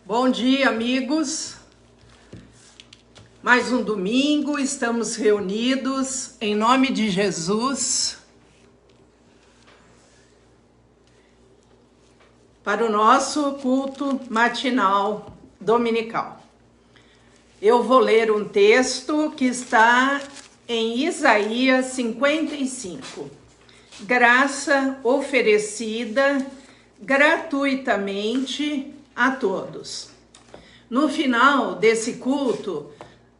Bom dia, amigos. Mais um domingo, estamos reunidos em nome de Jesus para o nosso culto matinal dominical. Eu vou ler um texto que está em Isaías 55. Graça oferecida gratuitamente a todos. No final desse culto,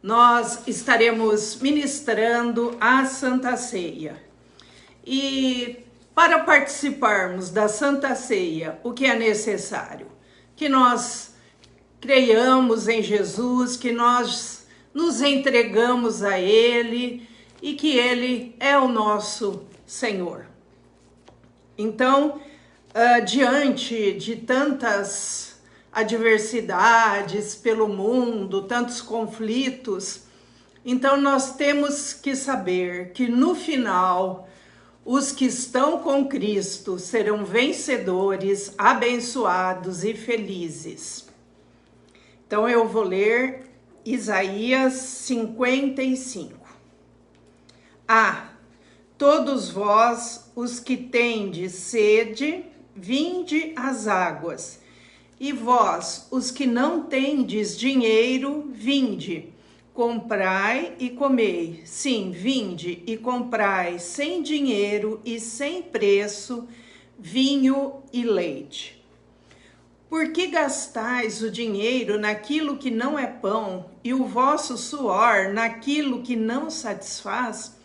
nós estaremos ministrando a Santa Ceia. E para participarmos da Santa Ceia, o que é necessário? Que nós creiamos em Jesus, que nós nos entregamos a Ele e que Ele é o nosso Senhor. Então, diante de tantas adversidades pelo mundo, tantos conflitos, então nós temos que saber que no final, os que estão com Cristo serão vencedores, abençoados e felizes. Então eu vou ler Isaías 55. Todos vós, os que tendes sede, vinde às águas. E vós, os que não tendes dinheiro, vinde, comprai e comei. Sim, vinde e comprai sem dinheiro e sem preço vinho e leite. Por que gastais o dinheiro naquilo que não é pão e o vosso suor naquilo que não satisfaz?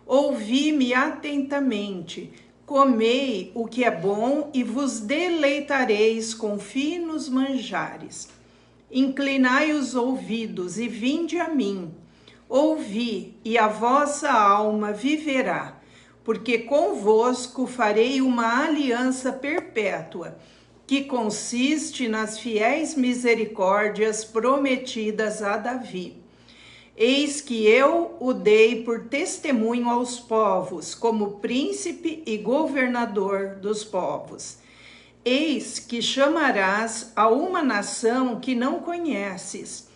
Ouvi-me atentamente, comei o que é bom e vos deleitareis com finos manjares. Inclinai os ouvidos e vinde a mim. Ouvi, e a vossa alma viverá, porque convosco farei uma aliança perpétua, que consiste nas fiéis misericórdias prometidas a Davi. Eis que eu o dei por testemunho aos povos, como príncipe e governador dos povos. Eis que chamarás a uma nação que não conheces,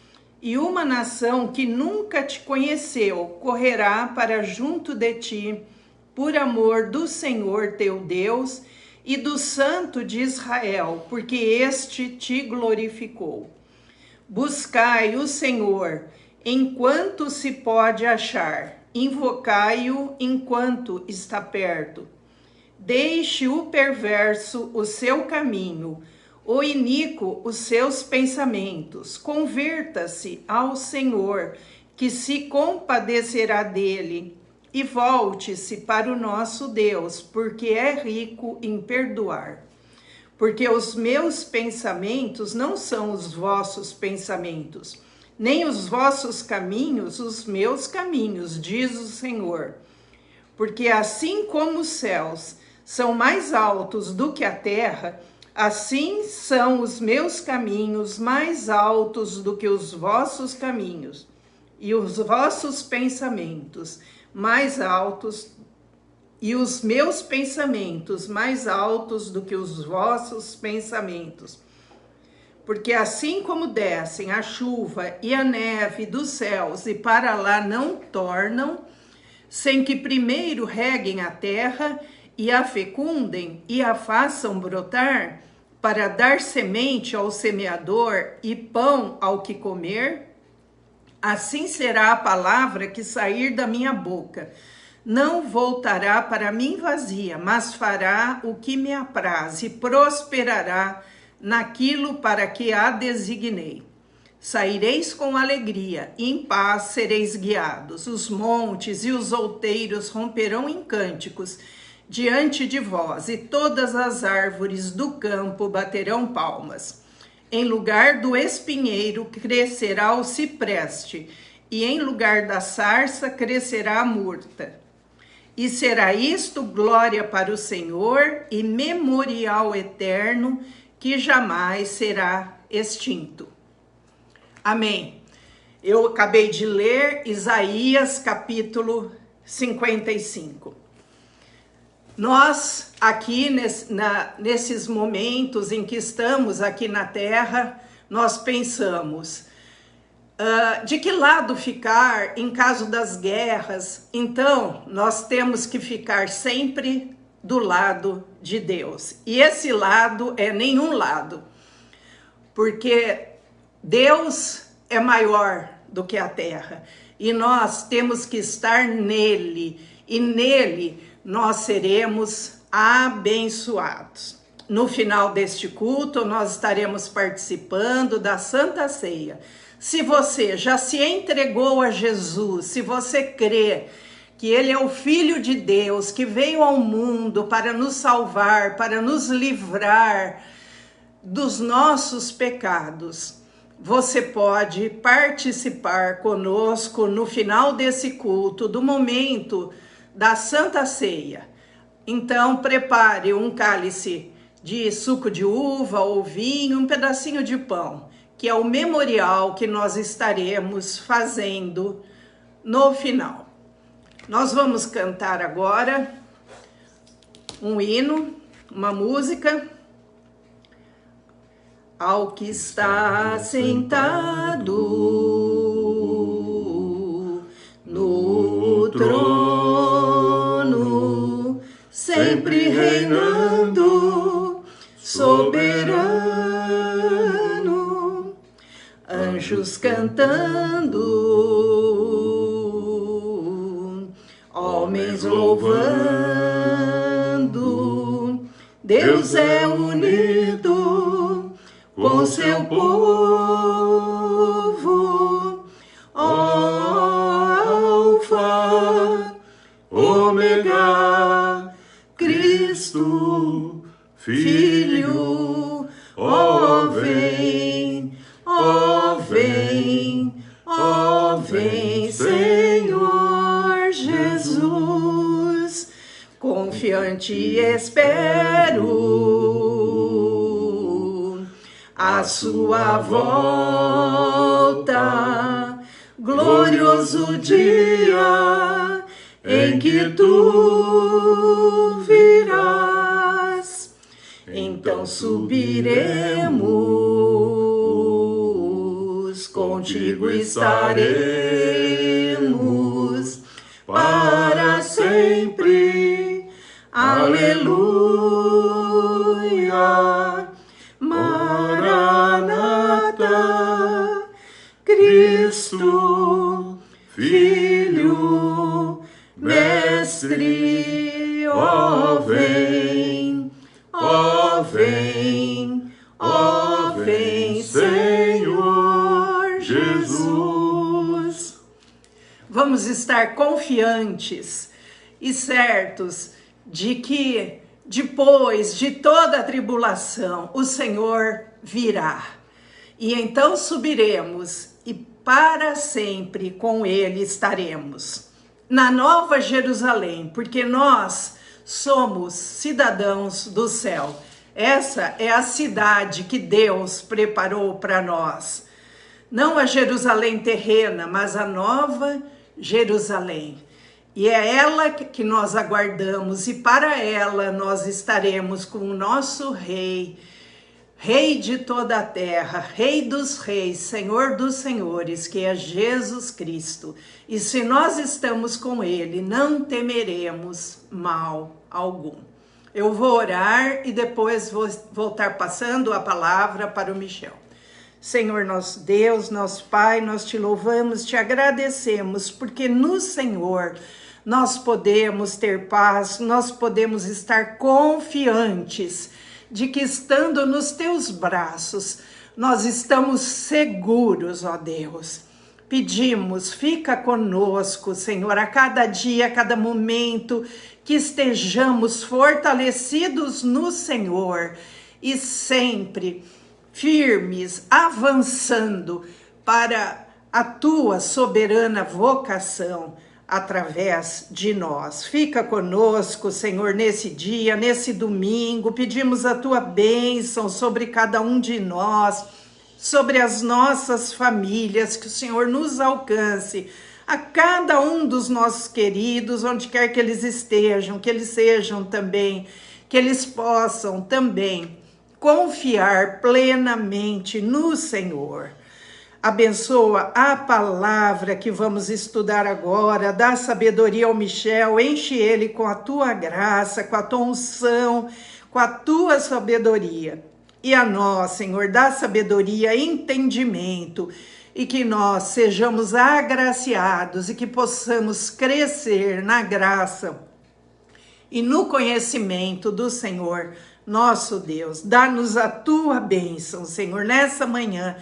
e uma nação que nunca te conheceu correrá para junto de ti, por amor do Senhor teu Deus e do Santo de Israel, porque este te glorificou. Buscai o Senhor enquanto se pode achar, invocai-o enquanto está perto. Deixe o perverso o seu caminho, o iníquo os seus pensamentos. Converta-se ao Senhor, que se compadecerá dele, e volte-se para o nosso Deus, porque é rico em perdoar. Porque os meus pensamentos não são os vossos pensamentos, nem os vossos caminhos, os meus caminhos, diz o Senhor. Porque assim como os céus são mais altos do que a terra, assim são os meus caminhos mais altos do que os vossos caminhos, e os vossos pensamentos mais altos, e os meus pensamentos mais altos do que os vossos pensamentos. Porque assim como descem a chuva e a neve dos céus e para lá não tornam, sem que primeiro reguem a terra e a fecundem e a façam brotar, para dar semente ao semeador e pão ao que comer, assim será a palavra que sair da minha boca. Não voltará para mim vazia, mas fará o que me apraz e prosperará naquilo para que a designei. Saireis com alegria, e em paz sereis guiados. Os montes e os outeiros romperão em cânticos diante de vós, e todas as árvores do campo baterão palmas. Em lugar do espinheiro crescerá o cipreste, e em lugar da sarça crescerá a murta. E será isto glória para o Senhor e memorial eterno, que jamais será extinto. Amém. Eu acabei de ler Isaías capítulo 55. Nós aqui nesses momentos em que estamos aqui na terra, nós pensamos de que lado ficar em caso das guerras. Então, nós temos que ficar sempre do lado de Deus. E esse lado é nenhum lado, porque Deus é maior do que a terra. E nós temos que estar nele. E nele nós seremos abençoados. No final deste culto, nós estaremos participando da Santa Ceia. Se você já se entregou a Jesus, se você crê que Ele é o Filho de Deus, que veio ao mundo para nos salvar, para nos livrar dos nossos pecados, você pode participar conosco no final desse culto, do momento da Santa Ceia. Então, prepare um cálice de suco de uva ou vinho, um pedacinho de pão, que é o memorial que nós estaremos fazendo no final. Nós vamos cantar agora um hino, uma música. Ao que está sentado no trono, sempre reinando, soberano, anjos cantando, homens louvando, Deus é unido com seu povo, Alfa, Ômega, Cristo, Filho, ó vem, ó vem, ó vem, Senhor Jesus, confiante espero a sua volta, glorioso dia em que tu virás. Então subiremos, contigo estaremos para sempre. Aleluia. Maranata, Cristo, Filho, Mestre, ó vem, ó vem, ó vem, Senhor Jesus. Vamos estar confiantes e certos de que depois de toda a tribulação, o Senhor virá. E então subiremos e para sempre com Ele estaremos. Na Nova Jerusalém, porque nós somos cidadãos do céu. Essa é a cidade que Deus preparou para nós. Não a Jerusalém terrena, mas a Nova Jerusalém. E é ela que nós aguardamos, e para ela nós estaremos com o nosso Rei, Rei de toda a terra, Rei dos reis, Senhor dos senhores, que é Jesus Cristo. E se nós estamos com Ele, não temeremos mal algum. Eu vou orar e depois vou estar passando a palavra para o Michel. Senhor nosso Deus, nosso Pai, nós te louvamos, te agradecemos, porque no Senhor nós podemos ter paz, nós podemos estar confiantes de que estando nos teus braços, nós estamos seguros, ó Deus. Pedimos, fica conosco, Senhor, a cada dia, a cada momento, que estejamos fortalecidos no Senhor e sempre firmes, avançando para a tua soberana vocação através de nós. Fica conosco, Senhor, nesse dia, nesse domingo. Pedimos a tua bênção sobre cada um de nós, sobre as nossas famílias, que o Senhor nos alcance, a cada um dos nossos queridos, onde quer que eles estejam, que eles sejam também, que eles possam também confiar plenamente no Senhor. Abençoa a palavra que vamos estudar agora, dá sabedoria ao Michel, enche ele com a tua graça, com a tua unção, com a tua sabedoria. E a nós, Senhor, dá sabedoria, entendimento, e que nós sejamos agraciados e que possamos crescer na graça e no conhecimento do Senhor, nosso Deus. Dá-nos a tua bênção, Senhor, nessa manhã,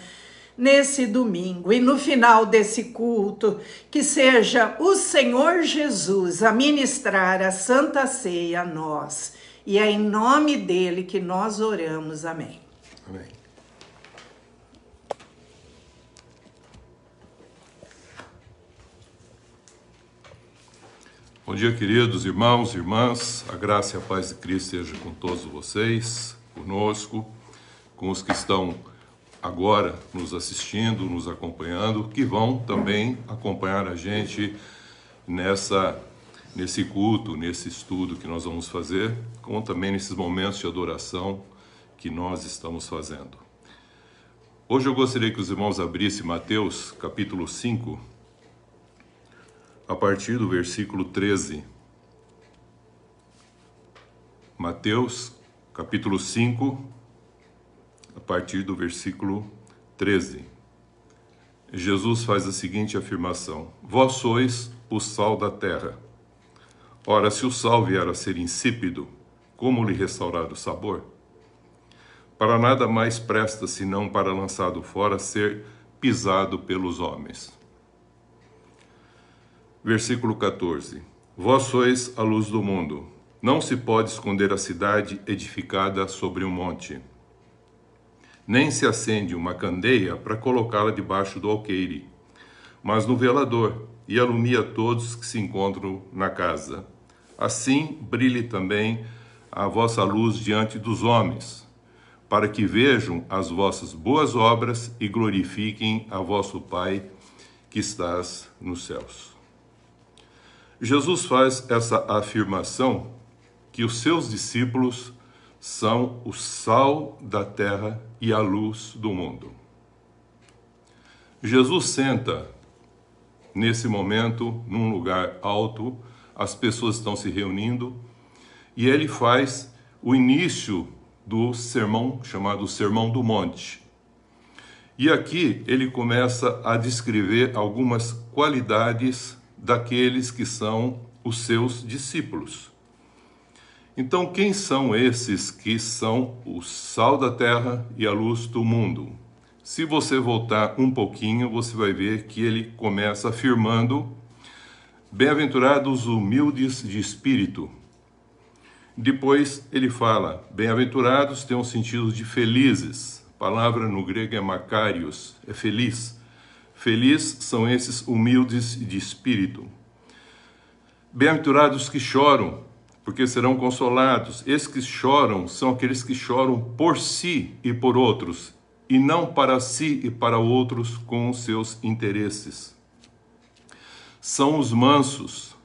nesse domingo e no final desse culto, que seja o Senhor Jesus a ministrar a Santa Ceia a nós. E é em nome dele que nós oramos. Amém. Amém. Bom dia, queridos irmãos e irmãs. A graça e a paz de Cristo seja com todos vocês, conosco, com os que estão agora nos assistindo, nos acompanhando, que vão também acompanhar a gente nesse culto, nesse estudo que nós vamos fazer, como também nesses momentos de adoração que nós estamos fazendo. Hoje eu gostaria que os irmãos abrissem Mateus, capítulo 5, a partir do versículo 13. Mateus, capítulo 5, a partir do versículo 13. Jesus faz a seguinte afirmação: Vós sois o sal da terra. Ora, se o sal vier a ser insípido, como lhe restaurar o sabor? Para nada mais presta, senão para, lançado fora, ser pisado pelos homens. Versículo 14. Vós sois a luz do mundo. Não se pode esconder a cidade edificada sobre um monte. Nem se acende uma candeia para colocá-la debaixo do alqueire, mas no velador, e alumia todos que se encontram na casa. Assim brilhe também a vossa luz diante dos homens, para que vejam as vossas boas obras e glorifiquem a vosso Pai que estás nos céus. Jesus faz essa afirmação que os seus discípulos são o sal da terra e a luz do mundo. Jesus senta nesse momento num lugar alto, as pessoas estão se reunindo e ele faz o início do sermão chamado Sermão do Monte. E aqui ele começa a descrever algumas qualidades daqueles que são os seus discípulos. Então, quem são esses que são o sal da terra e a luz do mundo? Se você voltar um pouquinho, você vai ver que ele começa afirmando: bem-aventurados humildes de espírito. Depois ele fala: bem-aventurados tem um sentido de felizes. A palavra no grego é makarios, é feliz. Feliz são esses humildes de espírito. Bem-aventurados que choram, porque serão consolados. Esses que choram são aqueles que choram por si e por outros, e não para si e para outros com os seus interesses. São os mansos.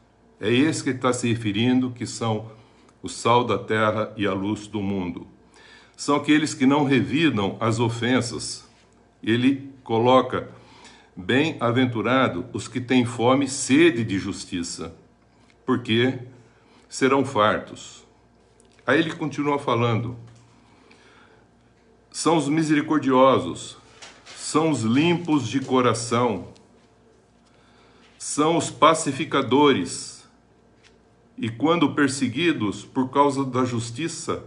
É esse que ele está se referindo, que são o sal da terra e a luz do mundo. São aqueles que não revidam as ofensas. Ele coloca: bem-aventurado os que têm fome e sede de justiça, porque serão fartos. Aí ele continua falando: são os misericordiosos, são os limpos de coração, são os pacificadores, e quando perseguidos por causa da justiça,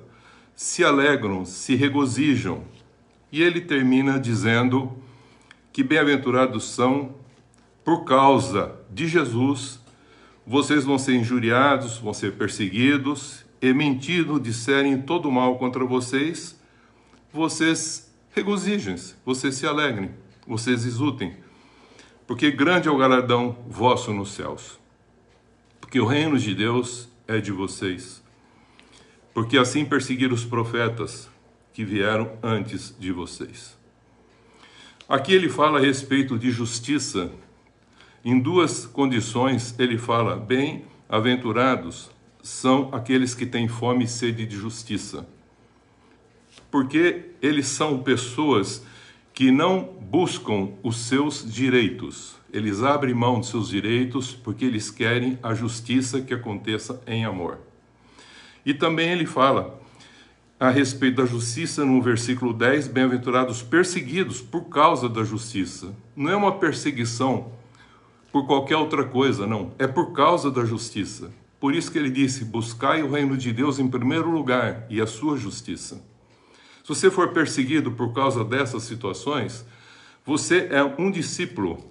se alegram, se regozijam. E ele termina dizendo que bem-aventurados são por causa de Jesus. Vocês vão ser injuriados, vão ser perseguidos, e mentindo disserem todo mal contra vocês. Vocês regozijem-se, vocês se alegrem, vocês exultem, porque grande é o galardão vosso nos céus. Porque o reino de Deus é de vocês. Porque assim perseguiram os profetas que vieram antes de vocês. Aqui ele fala a respeito de justiça. Em duas condições ele fala: bem-aventurados são aqueles que têm fome e sede de justiça. porque eles são pessoas que não buscam os seus direitos. Eles abrem mão de seus direitos porque eles querem a justiça que aconteça em amor. E também ele fala a respeito da justiça no versículo 10, bem-aventurados perseguidos por causa da justiça. Não é uma perseguição por qualquer outra coisa, não. É por causa da justiça. Por isso que ele disse, buscai o reino de Deus em primeiro lugar e a sua justiça. Se você for perseguido por causa dessas situações, você é um discípulo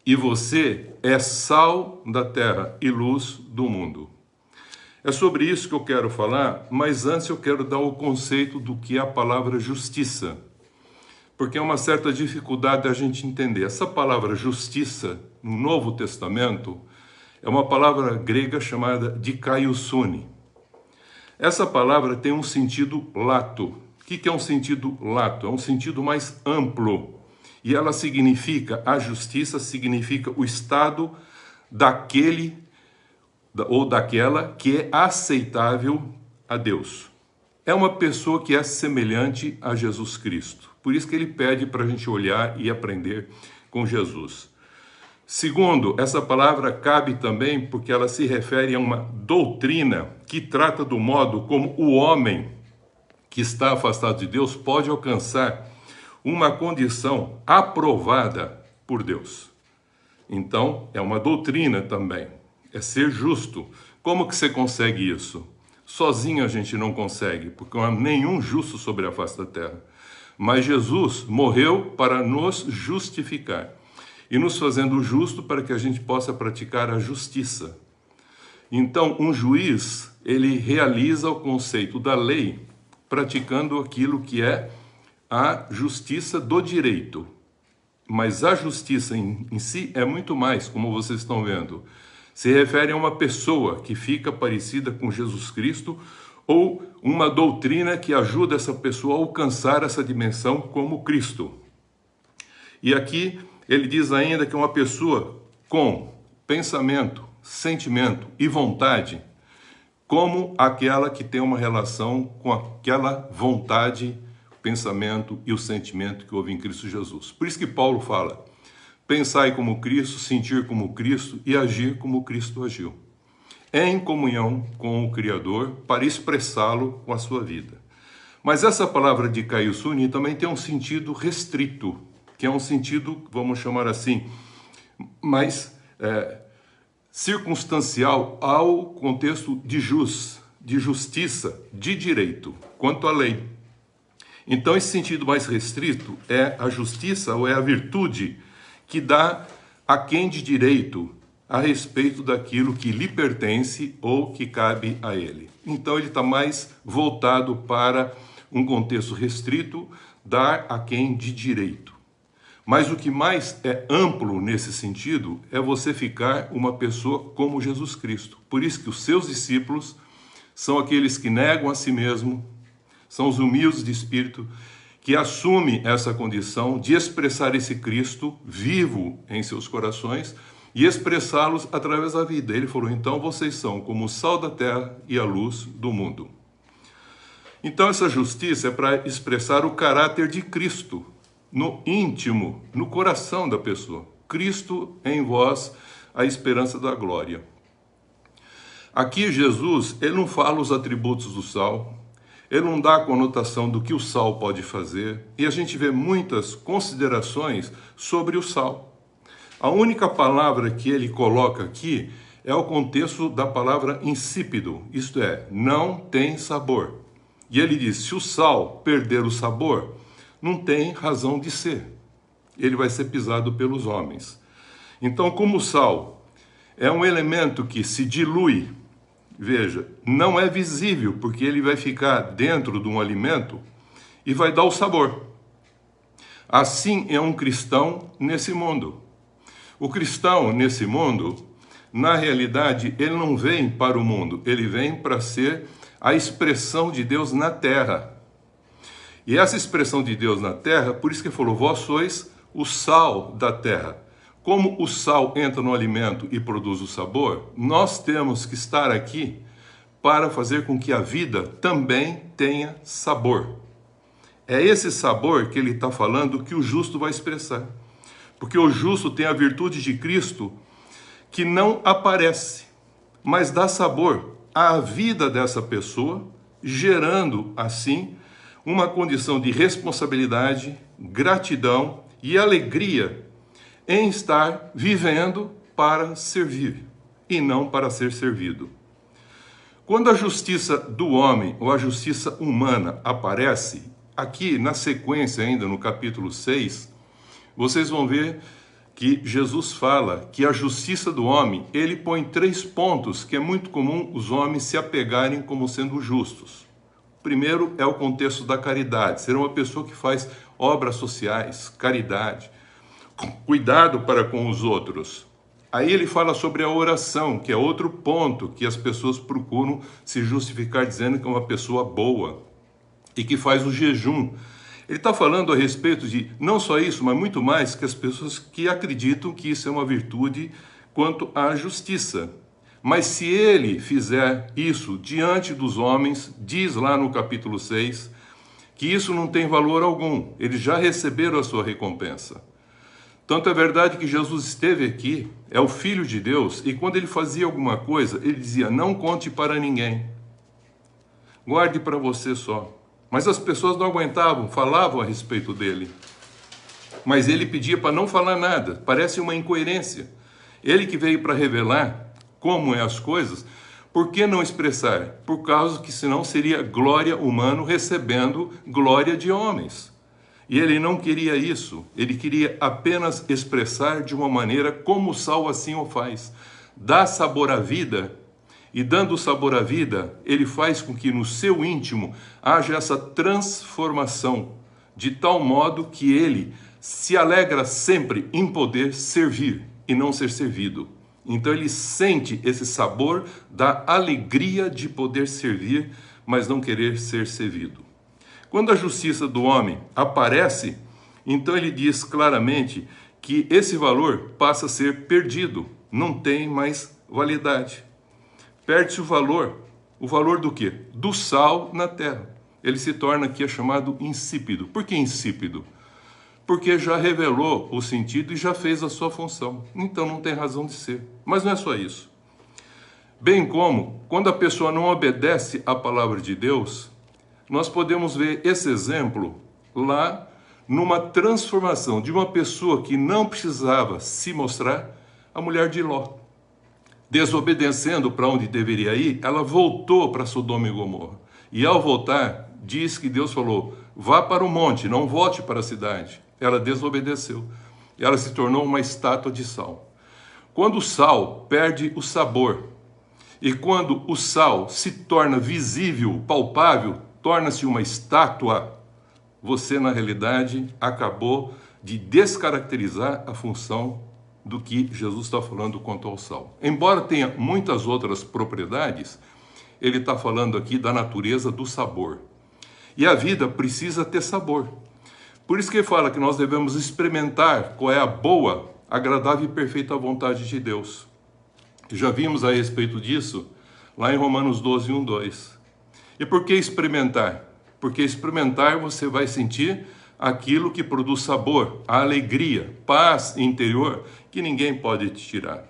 e você é sal da terra e luz do mundo. É sobre isso que eu quero falar, mas antes eu quero dar o conceito do que é a palavra justiça, porque é uma certa dificuldade a gente entender. Essa palavra justiça, no Novo Testamento, é uma palavra grega chamada dikaiosune. Essa palavra tem um sentido lato. O que é um sentido lato? É um sentido mais amplo. E ela significa, a justiça significa o estado daquele ou daquela que é aceitável a Deus. É uma pessoa que é semelhante a Jesus Cristo. Por isso que ele pede para a gente olhar e aprender com Jesus. Segundo, essa palavra cabe também porque ela se refere a uma doutrina que trata do modo como o homem que está afastado de Deus pode alcançar uma condição aprovada por Deus. Então, é uma doutrina também, é ser justo. Como que você consegue isso? Sozinho a gente não consegue, porque não há nenhum justo sobre a face da terra. Mas Jesus morreu para nos justificar e nos fazendo justo para que a gente possa praticar a justiça. Então, um juiz, ele realiza o conceito da lei praticando aquilo que é a justiça do direito. Mas a justiça em si é muito mais, como vocês estão vendo. Se refere a uma pessoa que fica parecida com Jesus Cristo ou uma doutrina que ajuda essa pessoa a alcançar essa dimensão como Cristo. E aqui ele diz ainda que é uma pessoa com pensamento, sentimento e vontade, como aquela que tem uma relação com aquela vontade, pensamento e o sentimento que houve em Cristo Jesus. Por isso que Paulo fala, pensai como Cristo, sentir como Cristo e agir como Cristo agiu. Em comunhão com o Criador para expressá-lo com a sua vida. Mas essa palavra dikaiosune também tem um sentido restrito, que é um sentido, vamos chamar assim, mais circunstancial ao contexto de justiça, de direito, quanto à lei. Então, esse sentido mais restrito é a justiça ou é a virtude que dá a quem de direito a respeito daquilo que lhe pertence ou que cabe a ele. Então, ele está mais voltado para um contexto restrito, dar a quem de direito. Mas o que mais é amplo nesse sentido é você ficar uma pessoa como Jesus Cristo. Por isso que os seus discípulos são aqueles que negam a si mesmo, são os humildes de espírito, que assumem essa condição de expressar esse Cristo vivo em seus corações e expressá-los através da vida. Ele falou, então vocês são como o sal da terra e a luz do mundo. Então essa justiça é para expressar o caráter de Cristo, no íntimo, no coração da pessoa. Cristo em vós, a esperança da glória. Aqui Jesus, ele não fala os atributos do sal, ele não dá a conotação do que o sal pode fazer, e a gente vê muitas considerações sobre o sal. A única palavra que ele coloca aqui é o contexto da palavra insípido, isto é, não tem sabor. E ele diz, se o sal perder o sabor, não tem razão de ser. Ele vai ser pisado pelos homens. Então, como o sal é um elemento que se dilui, veja, não é visível, porque ele vai ficar dentro de um alimento e vai dar o sabor. Assim é um cristão nesse mundo. O cristão nesse mundo, na realidade, ele não vem para o mundo, ele vem para ser a expressão de Deus na terra. E essa expressão de Deus na terra, por isso que ele falou, vós sois o sal da terra. Como o sal entra no alimento e produz o sabor, nós temos que estar aqui para fazer com que a vida também tenha sabor. É esse sabor que ele está falando que o justo vai expressar. Porque o justo tem a virtude de Cristo que não aparece, mas dá sabor à vida dessa pessoa, gerando, assim, uma condição de responsabilidade, gratidão e alegria em estar vivendo para servir e não para ser servido. Quando a justiça do homem ou a justiça humana aparece, aqui na sequência ainda no capítulo 6, vocês vão ver que Jesus fala que a justiça do homem, ele põe 3 pontos que é muito comum os homens se apegarem como sendo justos. Primeiro é o contexto da caridade, ser uma pessoa que faz obras sociais, caridade, cuidado para com os outros. Aí ele fala sobre a oração, que é outro ponto que as pessoas procuram se justificar dizendo que é uma pessoa boa e que faz o jejum. Ele está falando a respeito de não só isso, mas muito mais, que as pessoas que acreditam que isso é uma virtude quanto à justiça. Mas se ele fizer isso diante dos homens, diz lá no capítulo 6, que isso não tem valor algum. Eles já receberam a sua recompensa. Tanto é verdade que Jesus esteve aqui, é o Filho de Deus, e quando ele fazia alguma coisa, ele dizia, não conte para ninguém. Guarde para você só. Mas as pessoas não aguentavam, falavam a respeito dele. Mas ele pedia para não falar nada, parece uma incoerência. Ele que veio para revelar como é as coisas, por que não expressar? Por causa que senão seria glória humana recebendo glória de homens. E ele não queria isso, ele queria apenas expressar de uma maneira como o sal assim o faz. Dá sabor à vida, e dando sabor à vida, ele faz com que no seu íntimo haja essa transformação, de tal modo que ele se alegra sempre em poder servir e não ser servido. Então ele sente esse sabor da alegria de poder servir, mas não querer ser servido. Quando a justiça do homem aparece, então ele diz claramente que esse valor passa a ser perdido, não tem mais validade. Perde-se o valor do quê? Do sal na terra. Ele se torna aqui chamado insípido. Por que insípido? Porque já revelou o sentido e já fez a sua função. Então não tem razão de ser. Mas não é só isso. Bem como, quando a pessoa não obedece à palavra de Deus, nós podemos ver esse exemplo lá numa transformação de uma pessoa que não precisava se mostrar, a mulher de Ló. Desobedecendo para onde deveria ir, ela voltou para Sodoma e Gomorra. E ao voltar, diz que Deus falou, vá para o monte, não volte para a cidade. Ela desobedeceu. Ela se tornou uma estátua de sal. Quando o sal perde o sabor, e quando o sal se torna visível, palpável, torna-se uma estátua, você na realidade acabou de descaracterizar a função do que Jesus está falando quanto ao sal. Embora tenha muitas outras propriedades, ele está falando aqui da natureza do sabor. E a vida precisa ter sabor. Por isso que ele fala que nós devemos experimentar qual é a boa, agradável e perfeita vontade de Deus. Já vimos a respeito disso lá em Romanos 12, 1, 2. E por que experimentar? Porque experimentar você vai sentir aquilo que produz sabor, a alegria, paz interior que ninguém pode te tirar.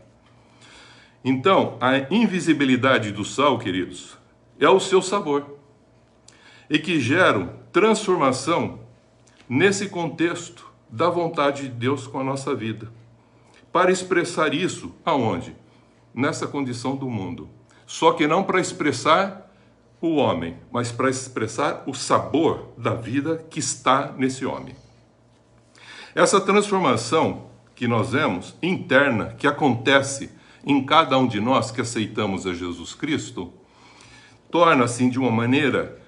Então, a invisibilidade do sal, queridos, é o seu sabor e que geram transformação nesse contexto da vontade de Deus com a nossa vida. Para expressar isso, aonde? Nessa condição do mundo. Só que não para expressar o homem, mas para expressar o sabor da vida que está nesse homem. Essa transformação que nós vemos, interna, que acontece em cada um de nós que aceitamos a Jesus Cristo, torna assim de uma maneira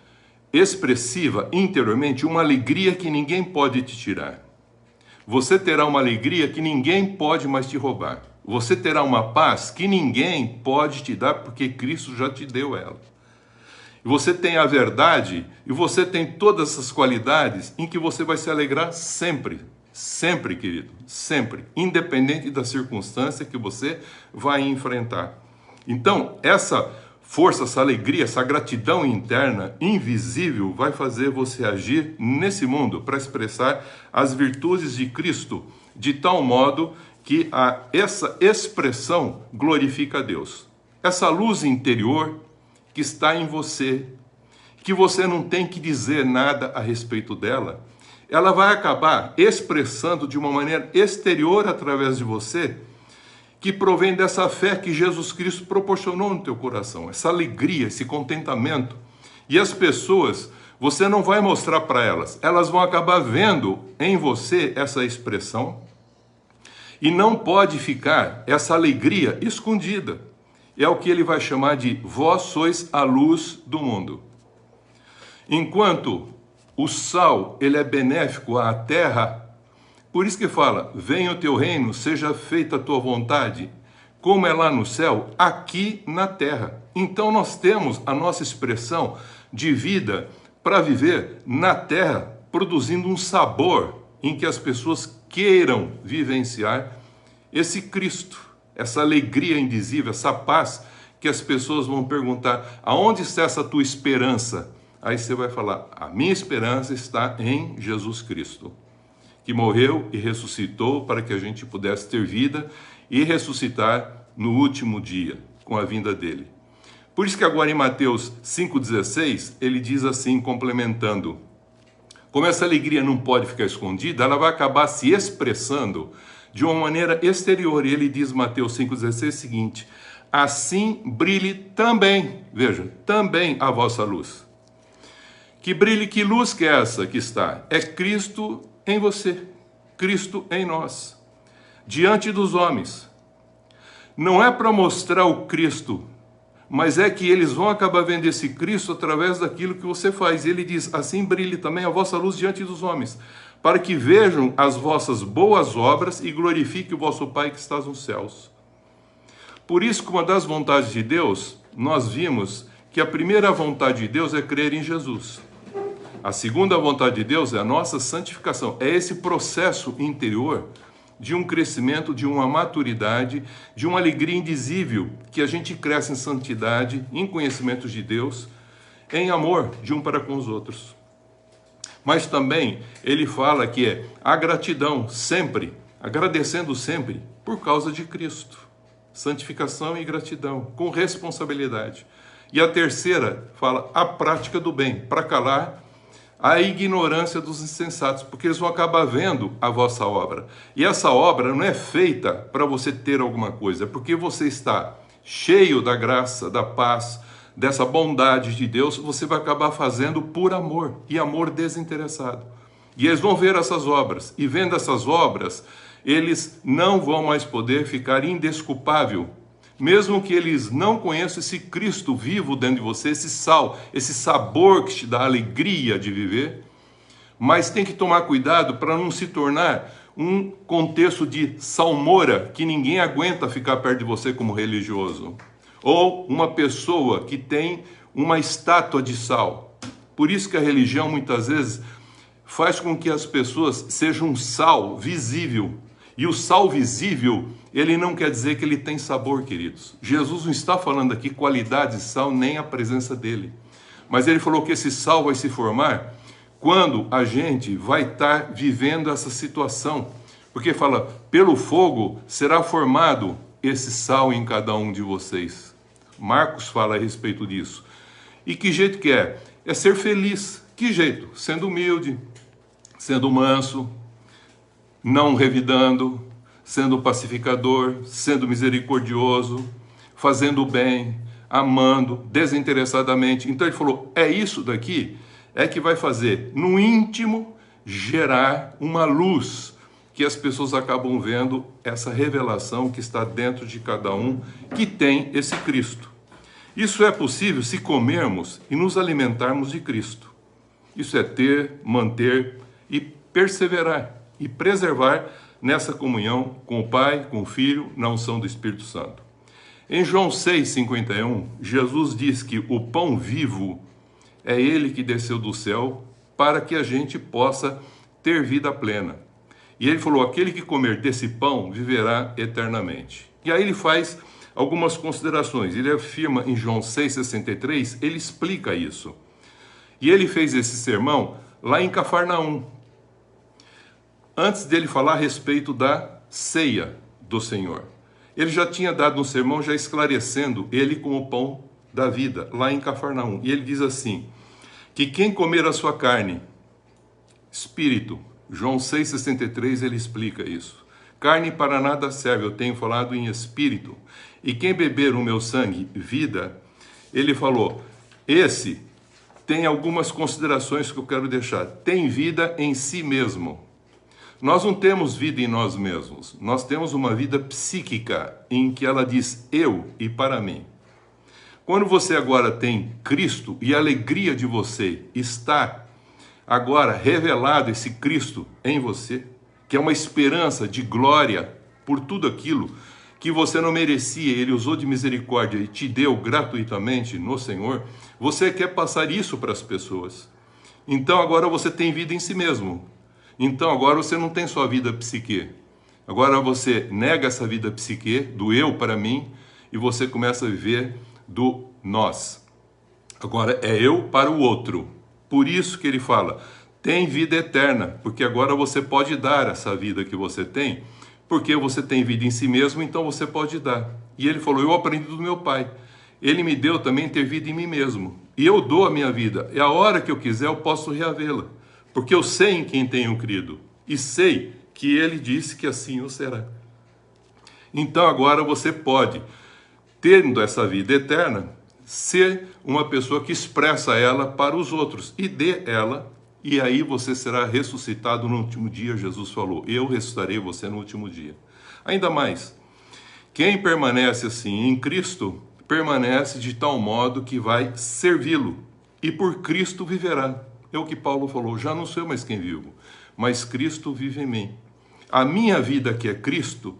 expressiva, interiormente, uma alegria que ninguém pode te tirar. Você terá uma alegria que ninguém pode mais te roubar. Você terá uma paz que ninguém pode te dar, porque Cristo já te deu ela. E você tem a verdade, e você tem todas essas qualidades em que você vai se alegrar sempre. Sempre, querido, sempre. Independente da circunstância que você vai enfrentar. Então, essa força, essa alegria, essa gratidão interna, invisível, vai fazer você agir nesse mundo para expressar as virtudes de Cristo, de tal modo que essa expressão glorifica a Deus. Essa luz interior que está em você, que você não tem que dizer nada a respeito dela, ela vai acabar expressando de uma maneira exterior através de você, que provém dessa fé que Jesus Cristo proporcionou no teu coração, essa alegria, esse contentamento. E as pessoas, você não vai mostrar para elas, elas vão acabar vendo em você essa expressão, e não pode ficar essa alegria escondida. É o que ele vai chamar de vós sois a luz do mundo. Enquanto o sal ele é benéfico à terra, por isso que fala, venha o teu reino, seja feita a tua vontade, como é lá no céu, aqui na terra. Então nós temos a nossa expressão de vida para viver na terra, produzindo um sabor em que as pessoas queiram vivenciar esse Cristo, essa alegria indizível, essa paz que as pessoas vão perguntar, aonde está essa tua esperança? Aí você vai falar, a minha esperança está em Jesus Cristo, que morreu e ressuscitou para que a gente pudesse ter vida e ressuscitar no último dia, com a vinda dele. Por isso que agora em Mateus 5,16, ele diz assim, complementando, como essa alegria não pode ficar escondida, ela vai acabar se expressando de uma maneira exterior. E ele diz, Mateus 5,16, o seguinte, assim brilhe também, veja, também a vossa luz. Que brilhe, que luz que é essa que está? É Cristo em você, Cristo em nós, diante dos homens. Não é para mostrar o Cristo, mas é que eles vão acabar vendo esse Cristo através daquilo que você faz. Ele diz, assim brilhe também a vossa luz diante dos homens, para que vejam as vossas boas obras e glorifique o vosso Pai que estás nos céus. Por isso que uma das vontades de Deus, nós vimos que a primeira vontade de Deus é crer em Jesus. A segunda vontade de Deus é a nossa santificação. É esse processo interior de um crescimento, de uma maturidade, de uma alegria indizível, que a gente cresce em santidade, em conhecimento de Deus, em amor de um para com os outros. Mas também ele fala que é a gratidão sempre, agradecendo sempre por causa de Cristo. Santificação e gratidão, com responsabilidade. E a terceira fala a prática do bem, para calar a ignorância dos insensatos, porque eles vão acabar vendo a vossa obra. E essa obra não é feita para você ter alguma coisa, é porque você está cheio da graça, da paz, dessa bondade de Deus, você vai acabar fazendo por amor, e amor desinteressado. E eles vão ver essas obras, e vendo essas obras, eles não vão mais poder ficar indesculpável, mesmo que eles não conheçam esse Cristo vivo dentro de você, esse sal, esse sabor que te dá alegria de viver, mas tem que tomar cuidado para não se tornar um contexto de salmoura, que ninguém aguenta ficar perto de você como religioso, ou uma pessoa que tem uma estátua de sal. Por isso que a religião muitas vezes faz com que as pessoas sejam um sal visível, e o sal visível, ele não quer dizer que ele tem sabor, queridos. Jesus não está falando aqui qualidade de sal, nem a presença dele. Mas ele falou que esse sal vai se formar quando a gente vai estar vivendo essa situação. Porque fala, pelo fogo será formado esse sal em cada um de vocês. Marcos fala a respeito disso. E que jeito que é? É ser feliz. Que jeito? Sendo humilde, sendo manso, não revidando, sendo pacificador, sendo misericordioso, fazendo o bem, amando desinteressadamente. Então ele falou, é isso daqui, é que vai fazer no íntimo gerar uma luz, que as pessoas acabam vendo essa revelação que está dentro de cada um, que tem esse Cristo. Isso é possível se comermos e nos alimentarmos de Cristo. Isso é ter, manter e perseverar e preservar nessa comunhão com o Pai, com o Filho, na unção do Espírito Santo. Em João 6,51, Jesus diz que o pão vivo é ele que desceu do céu para que a gente possa ter vida plena. E ele falou, aquele que comer desse pão viverá eternamente. E aí ele faz algumas considerações. Ele afirma em João 6,63, ele explica isso. E ele fez esse sermão lá em Cafarnaum, antes dele falar a respeito da ceia do Senhor. Ele já tinha dado um sermão já esclarecendo ele como o pão da vida, lá em Cafarnaum. E ele diz assim, que quem comer a sua carne, espírito, João 6,63, ele explica isso. Carne para nada serve, eu tenho falado em espírito. E quem beber o meu sangue, vida, ele falou, esse tem algumas considerações que eu quero deixar. Tem vida em si mesmo. Nós não temos vida em nós mesmos. Nós temos uma vida psíquica em que ela diz eu e para mim. Quando você agora tem Cristo e a alegria de você está agora revelado esse Cristo em você, que é uma esperança de glória por tudo aquilo que você não merecia, Ele usou de misericórdia e te deu gratuitamente no Senhor, você quer passar isso para as pessoas. Então agora você tem vida em si mesmo. Então agora você não tem só vida psique. Agora você nega essa vida psique, do eu para mim, e você começa a viver do nós. Agora é eu para o outro. Por isso que ele fala, tem vida eterna, porque agora você pode dar essa vida que você tem, porque você tem vida em si mesmo, então você pode dar. E ele falou, eu aprendi do meu pai. Ele me deu também ter vida em mim mesmo. E eu dou a minha vida. E a hora que eu quiser eu posso reavê-la. Porque eu sei em quem tenho crido. E sei que ele disse que assim o será. Então agora você pode, tendo essa vida eterna, ser uma pessoa que expressa ela para os outros. E dê ela. E aí você será ressuscitado no último dia, Jesus falou, eu ressuscitarei você no último dia. Ainda mais, quem permanece assim em Cristo, permanece de tal modo que vai servi-lo, e por Cristo viverá. É o que Paulo falou, já não sou eu mais quem vivo, mas Cristo vive em mim. A minha vida que é Cristo,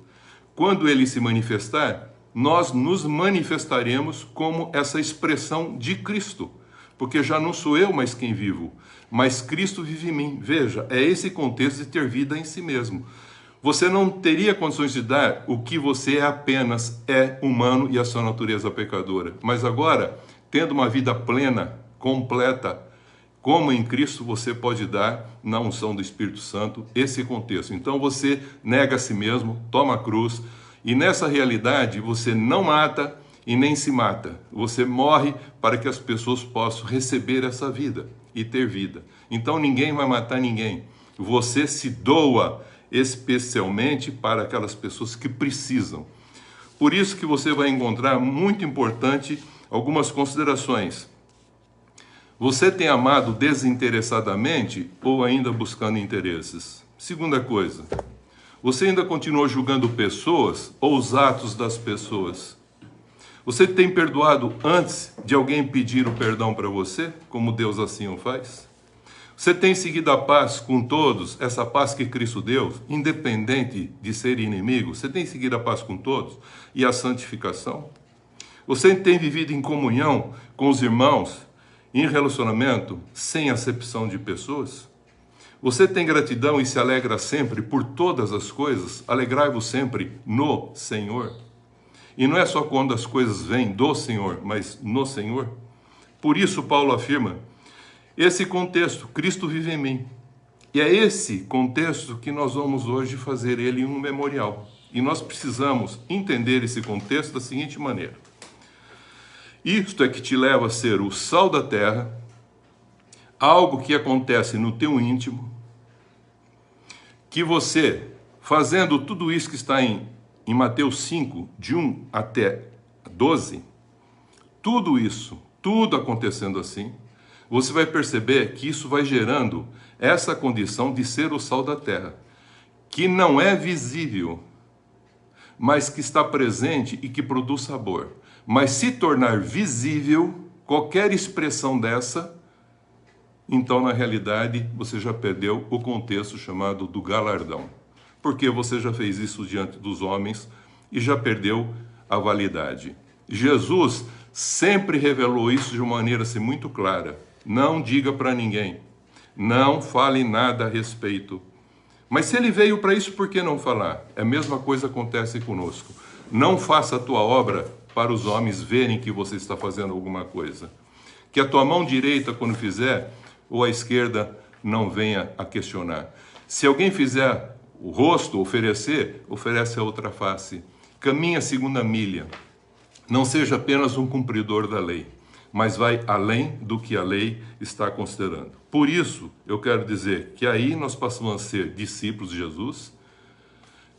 quando ele se manifestar, nós nos manifestaremos como essa expressão de Cristo, porque já não sou eu mais quem vivo, mas Cristo vive em mim. Veja, é esse contexto de ter vida em si mesmo. Você não teria condições de dar o que você é apenas é humano e a sua natureza pecadora. Mas agora, tendo uma vida plena, completa, como em Cristo você pode dar na unção do Espírito Santo esse contexto. Então você nega a si mesmo, toma a cruz, e nessa realidade você não mata e nem se mata. Você morre para que as pessoas possam receber essa vida e ter vida. Então ninguém vai matar ninguém. Você se doa especialmente para aquelas pessoas que precisam. Por isso que você vai encontrar, muito importante, algumas considerações. Você tem amado desinteressadamente ou ainda buscando interesses? Segunda coisa, você ainda continua julgando pessoas ou os atos das pessoas? Você tem perdoado antes de alguém pedir o perdão para você, como Deus assim o faz? Você tem seguido a paz com todos, essa paz que Cristo deu, independente de ser inimigo? Você tem seguido a paz com todos e a santificação? Você tem vivido em comunhão com os irmãos, em relacionamento, sem acepção de pessoas? Você tem gratidão e se alegra sempre por todas as coisas? Alegrai-vos sempre no Senhor. E não é só quando as coisas vêm do Senhor, mas no Senhor. Por isso Paulo afirma, esse contexto, Cristo vive em mim. E é esse contexto que nós vamos hoje fazer ele um memorial. E nós precisamos entender esse contexto da seguinte maneira. Isto é que te leva a ser o sal da terra, algo que acontece no teu íntimo, que você, fazendo tudo isso que está em Mateus 5, de 1 até 12, tudo isso, tudo acontecendo assim, você vai perceber que isso vai gerando essa condição de ser o sal da terra, que não é visível, mas que está presente e que produz sabor. Mas se tornar visível, qualquer expressão dessa, então na realidade você já perdeu o contexto chamado do galardão. Porque você já fez isso diante dos homens e já perdeu a validade. Jesus sempre revelou isso de uma maneira assim, muito clara. Não diga para ninguém, não fale nada a respeito. Mas se ele veio para isso, por que não falar? A mesma coisa acontece conosco. Não faça a tua obra para os homens verem que você está fazendo alguma coisa. Que a tua mão direita, quando fizer, ou a esquerda, não venha a questionar. Se alguém fizer o rosto, oferece a outra face. Caminha a segunda milha. Não seja apenas um cumpridor da lei, mas vai além do que a lei está considerando. Por isso, eu quero dizer que aí nós passamos a ser discípulos de Jesus,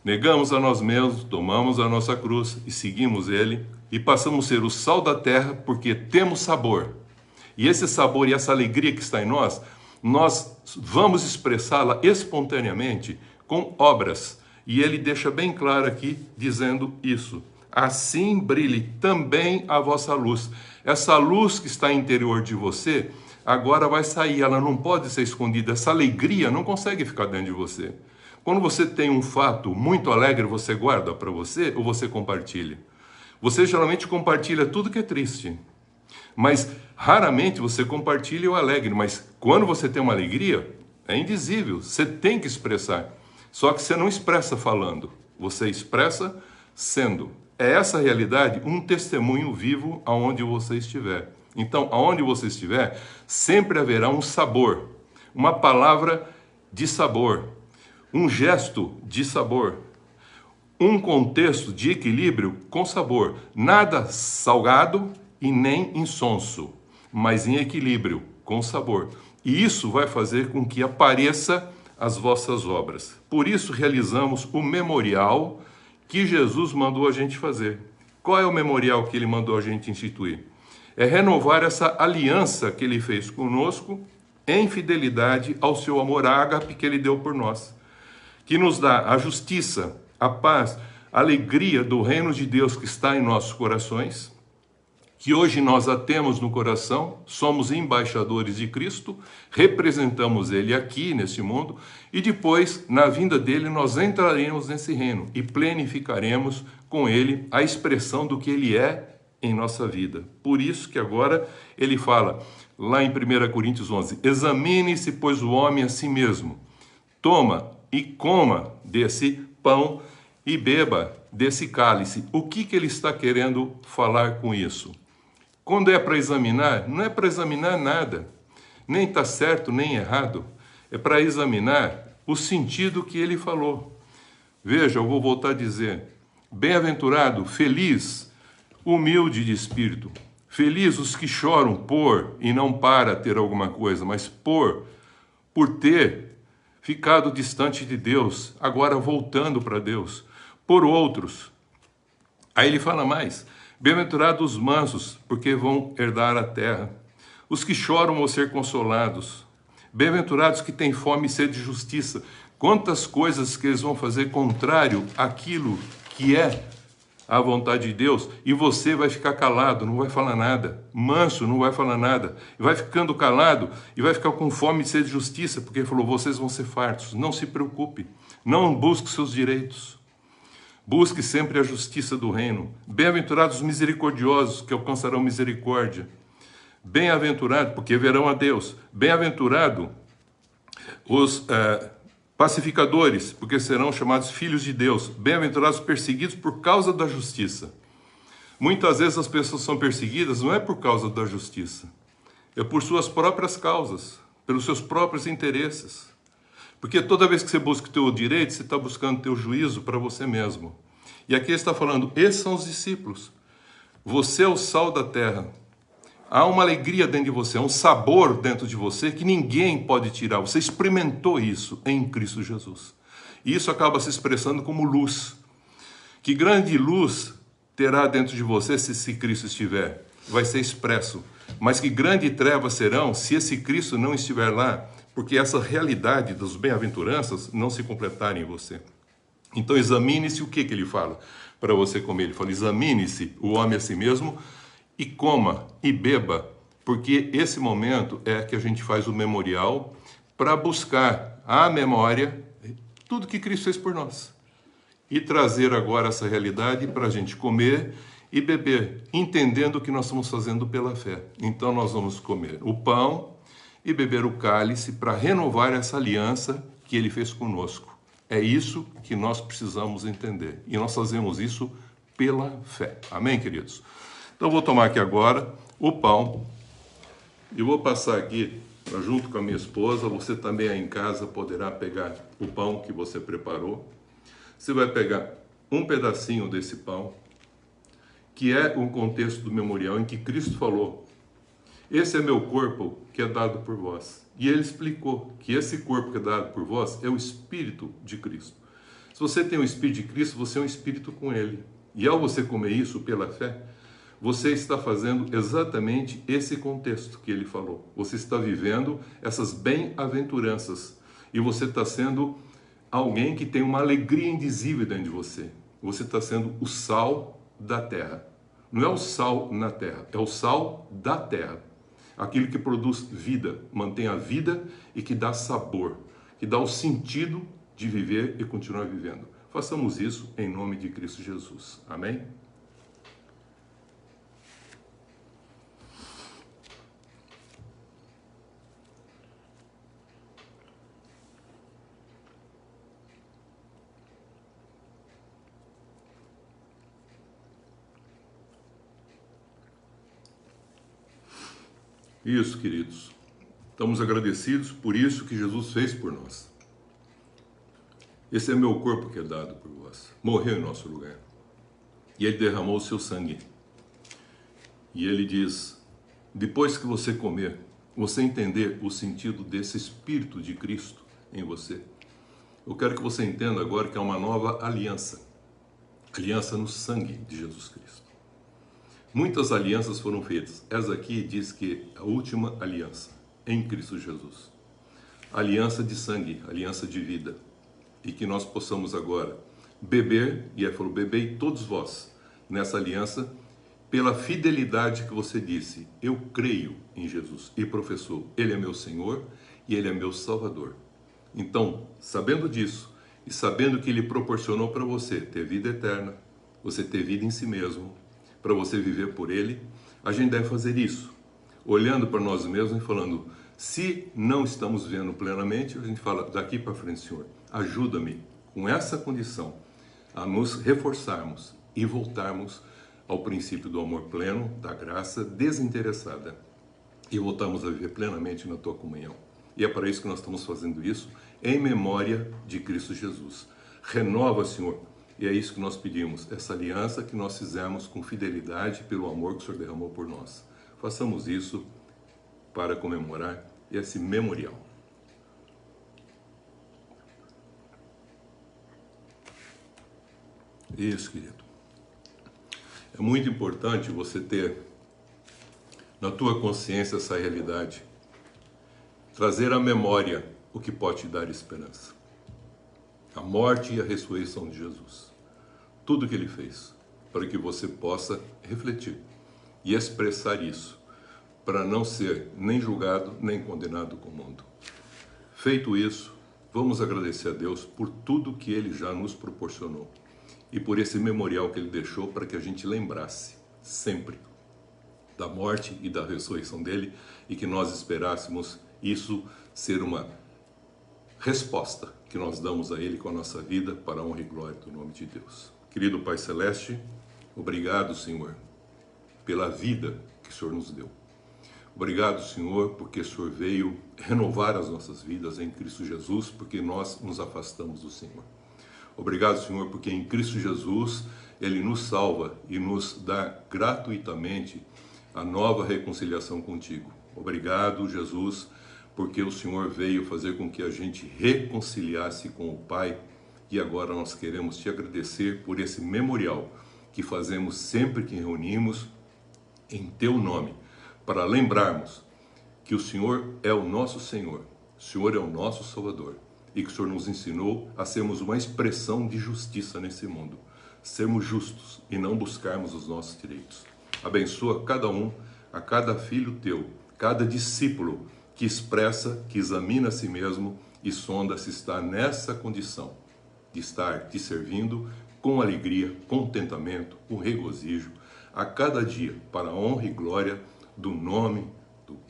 negamos a nós mesmos, tomamos a nossa cruz e seguimos Ele, e passamos a ser o sal da terra porque temos sabor. E esse sabor e essa alegria que está em nós vamos expressá-la espontaneamente com obras. E ele deixa bem claro aqui, dizendo isso. Assim brilhe também a vossa luz. Essa luz que está interior de você, agora vai sair, ela não pode ser escondida. Essa alegria não consegue ficar dentro de você. Quando você tem um fato muito alegre, você guarda para você ou você compartilha? Você geralmente compartilha tudo que é triste. Mas raramente você compartilha o alegre. Mas quando você tem uma alegria, é indizível. Você tem que expressar. Só que você não expressa falando. Você expressa sendo. É essa a realidade, um testemunho vivo aonde você estiver. Então, aonde você estiver, sempre haverá um sabor. Uma palavra de sabor. Um gesto de sabor. Um contexto de equilíbrio com sabor. Nada salgado e nem insonso, mas em equilíbrio, com sabor. E isso vai fazer com que apareça as vossas obras. Por isso realizamos o memorial que Jesus mandou a gente fazer. Qual é o memorial que ele mandou a gente instituir? É renovar essa aliança que ele fez conosco em fidelidade ao seu amor ágape que ele deu por nós, que nos dá a justiça, a paz, a alegria do reino de Deus que está em nossos corações, que hoje nós a temos no coração, somos embaixadores de Cristo, representamos Ele aqui nesse mundo, e depois, na vinda dele, nós entraremos nesse reino e planificaremos com Ele a expressão do que Ele é em nossa vida. Por isso que agora ele fala, lá em 1 Coríntios 11, examine-se, pois, o homem a si mesmo, toma e coma desse pão e beba desse cálice. O que ele está querendo falar com isso? Quando é para examinar, não é para examinar nada, nem está certo, nem errado. É para examinar o sentido que ele falou. Veja, eu vou voltar a dizer, bem-aventurado, feliz, humilde de espírito. Feliz os que choram por, e não para ter alguma coisa, mas por ter ficado distante de Deus, agora voltando para Deus, por outros. Aí ele fala mais, bem-aventurados os mansos, porque vão herdar a terra. Os que choram vão ser consolados. Bem-aventurados que têm fome e sede de justiça. Quantas coisas que eles vão fazer contrário àquilo que é a vontade de Deus, e você vai ficar calado, não vai falar nada. Manso, não vai falar nada. E vai ficando calado e vai ficar com fome e sede de justiça, porque ele falou, vocês vão ser fartos. Não se preocupe, não busque seus direitos. Busque sempre a justiça do reino. Bem-aventurados os misericordiosos, que alcançarão misericórdia. Bem-aventurado, porque verão a Deus. Bem-aventurado os pacificadores, porque serão chamados filhos de Deus. Bem-aventurados os perseguidos por causa da justiça. Muitas vezes as pessoas são perseguidas não é por causa da justiça, é por suas próprias causas, pelos seus próprios interesses. Porque toda vez que você busca o teu direito, você está buscando o teu juízo para você mesmo. E aqui ele está falando, esses são os discípulos. Você é o sal da terra. Há uma alegria dentro de você, há um sabor dentro de você que ninguém pode tirar. Você experimentou isso em Cristo Jesus. E isso acaba se expressando como luz. Que grande luz terá dentro de você se Cristo estiver? Vai ser expresso. Mas que grande trevas serão se esse Cristo não estiver lá? Porque essa realidade das bem-aventuranças não se completarem em você. Então examine-se o que ele fala para você comer. Ele fala, examine-se o homem a si mesmo e coma e beba, porque esse momento é que a gente faz o memorial para buscar à memória tudo que Cristo fez por nós. E trazer agora essa realidade para a gente comer e beber, entendendo o que nós estamos fazendo pela fé. Então nós vamos comer o pão e beber o cálice para renovar essa aliança que ele fez conosco. É isso que nós precisamos entender. E nós fazemos isso pela fé. Amém, queridos? Então, vou tomar aqui agora o pão e vou passar aqui junto com a minha esposa. Você também aí em casa poderá pegar o pão que você preparou. Você vai pegar um pedacinho desse pão, que é um contexto do memorial em que Cristo falou: esse é meu corpo que é dado por vós. E ele explicou que esse corpo que é dado por vós é o Espírito de Cristo. Se você tem o Espírito de Cristo, você é um Espírito com ele. E ao você comer isso pela fé, você está fazendo exatamente esse contexto que ele falou. Você está vivendo essas bem-aventuranças. E você está sendo alguém que tem uma alegria indizível dentro de você. Você está sendo o sal da terra. Não é o sal na terra, é o sal da terra. Aquilo que produz vida, mantém a vida e que dá sabor, que dá o sentido de viver e continuar vivendo. Façamos isso em nome de Cristo Jesus. Amém? Isso, queridos. Estamos agradecidos por isso que Jesus fez por nós. Esse é meu corpo que é dado por vós. Morreu em nosso lugar. E ele derramou o seu sangue. E ele diz: depois que você comer, você entender o sentido desse Espírito de Cristo em você, eu quero que você entenda agora que é uma nova aliança. Aliança no sangue de Jesus Cristo. Muitas alianças foram feitas. Essa aqui diz que a última aliança em Cristo Jesus. Aliança de sangue, aliança de vida. E que nós possamos agora beber, e ele falou: bebei todos vós nessa aliança, pela fidelidade que você disse: eu creio em Jesus, e professou: ele é meu Senhor e ele é meu Salvador. Então, sabendo disso, e sabendo que ele proporcionou para você ter vida eterna, você ter vida em si mesmo, para você viver por ele, a gente deve fazer isso, olhando para nós mesmos e falando: se não estamos vendo plenamente, a gente fala: daqui para frente, Senhor, ajuda-me com essa condição a nos reforçarmos e voltarmos ao princípio do amor pleno, da graça desinteressada, e voltarmos a viver plenamente na tua comunhão. E é para isso que nós estamos fazendo isso, em memória de Cristo Jesus. Renova, Senhor, e é isso que nós pedimos, essa aliança que nós fizemos com fidelidade pelo amor que o Senhor derramou por nós. Façamos isso para comemorar esse memorial. Isso, querido. É muito importante você ter na tua consciência essa realidade. Trazer à memória o que pode te dar esperança. A morte e a ressurreição de Jesus. Tudo que ele fez, para que você possa refletir e expressar isso, para não ser nem julgado, nem condenado com o mundo. Feito isso, vamos agradecer a Deus por tudo que ele já nos proporcionou e por esse memorial que ele deixou para que a gente lembrasse sempre da morte e da ressurreição dele e que nós esperássemos isso ser uma resposta que nós damos a ele com a nossa vida para a honra e glória do nome de Deus. Querido Pai Celeste, obrigado, Senhor, pela vida que o Senhor nos deu. Obrigado, Senhor, porque o Senhor veio renovar as nossas vidas em Cristo Jesus, porque nós nos afastamos do Senhor. Obrigado, Senhor, porque em Cristo Jesus ele nos salva e nos dá gratuitamente a nova reconciliação contigo. Obrigado, Jesus, porque o Senhor veio fazer com que a gente reconciliasse com o Pai. E agora nós queremos te agradecer por esse memorial que fazemos sempre que reunimos em teu nome, para lembrarmos que o Senhor é o nosso Senhor, o Senhor é o nosso Salvador, e que o Senhor nos ensinou a sermos uma expressão de justiça nesse mundo, sermos justos e não buscarmos os nossos direitos. Abençoa cada um, a cada filho teu, cada discípulo que expressa, que examina a si mesmo e sonda se está nessa condição de estar te servindo com alegria, contentamento, com regozijo, a cada dia, para a honra e glória do nome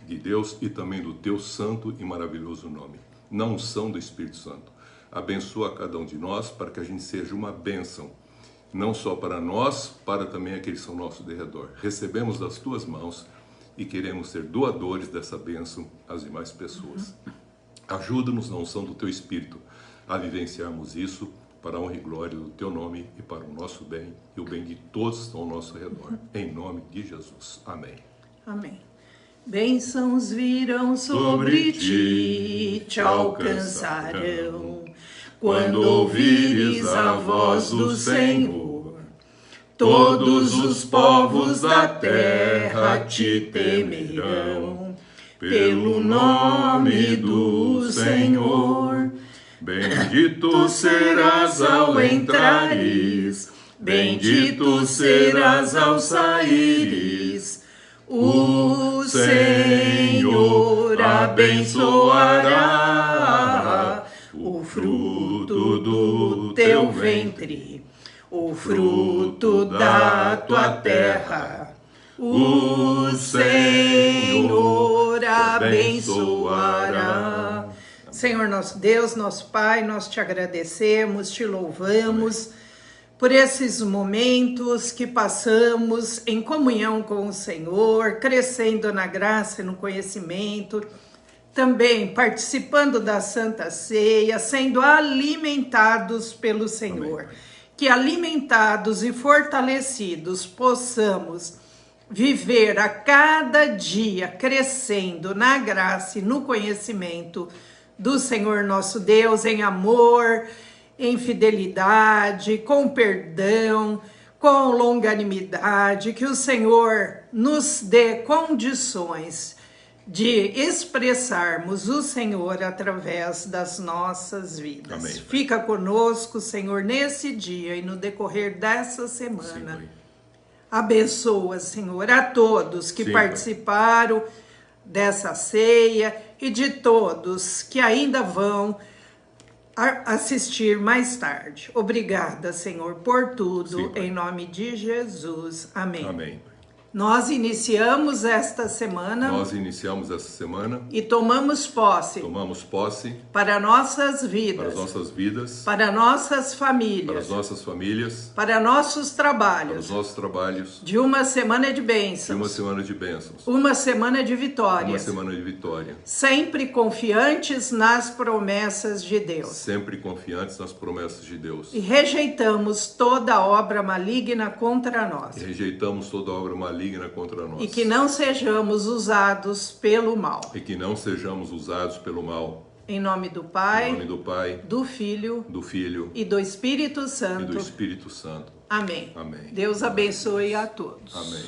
de Deus e também do teu santo e maravilhoso nome, na unção do Espírito Santo. Abençoa cada um de nós para que a gente seja uma bênção não só para nós, para também aqueles que são ao nosso derredor. Recebemos das tuas mãos e queremos ser doadores dessa bênção às demais pessoas. Ajuda-nos na unção do teu Espírito a vivenciarmos isso para a honra e glória do teu nome e para o nosso bem e o bem de todos que estão ao nosso redor. Em nome de Jesus. Amém. Amém. Bênçãos virão sobre ti, te alcançarão, quando ouvires a voz do Senhor. Todos os povos da terra te temerão, pelo nome do Senhor. Bendito serás ao entrares, bendito serás ao saíres. O Senhor abençoará o fruto do teu ventre, o fruto da tua terra. O Senhor abençoará. Senhor nosso Deus, nosso Pai, nós te agradecemos, te louvamos por esses momentos que passamos em comunhão com o Senhor, crescendo na graça e no conhecimento, também participando da Santa Ceia, sendo alimentados pelo Senhor. Amém. Que alimentados e fortalecidos possamos viver a cada dia crescendo na graça e no conhecimento do Senhor nosso Deus, em amor, em fidelidade, com perdão, com longanimidade, que o Senhor nos dê condições de expressarmos o Senhor através das nossas vidas. Amém. Fica conosco, Senhor, nesse dia e no decorrer dessa semana. Sim, abençoa, Senhor, a todos que participaram dessa ceia e de todos que ainda vão assistir mais tarde. Obrigada, Senhor, por tudo, em nome de Jesus. Amém. Amém. Nós iniciamos esta semana. E tomamos posse. Para nossas vidas. Para nossas famílias. Para nossos trabalhos. De uma semana de bênçãos. Uma semana de vitórias. Sempre confiantes nas promessas de Deus. E rejeitamos toda obra maligna contra nós. E que não sejamos usados pelo mal. Em nome do Pai, do Filho e do Espírito Santo. Amém. Deus abençoe a todos. Amém.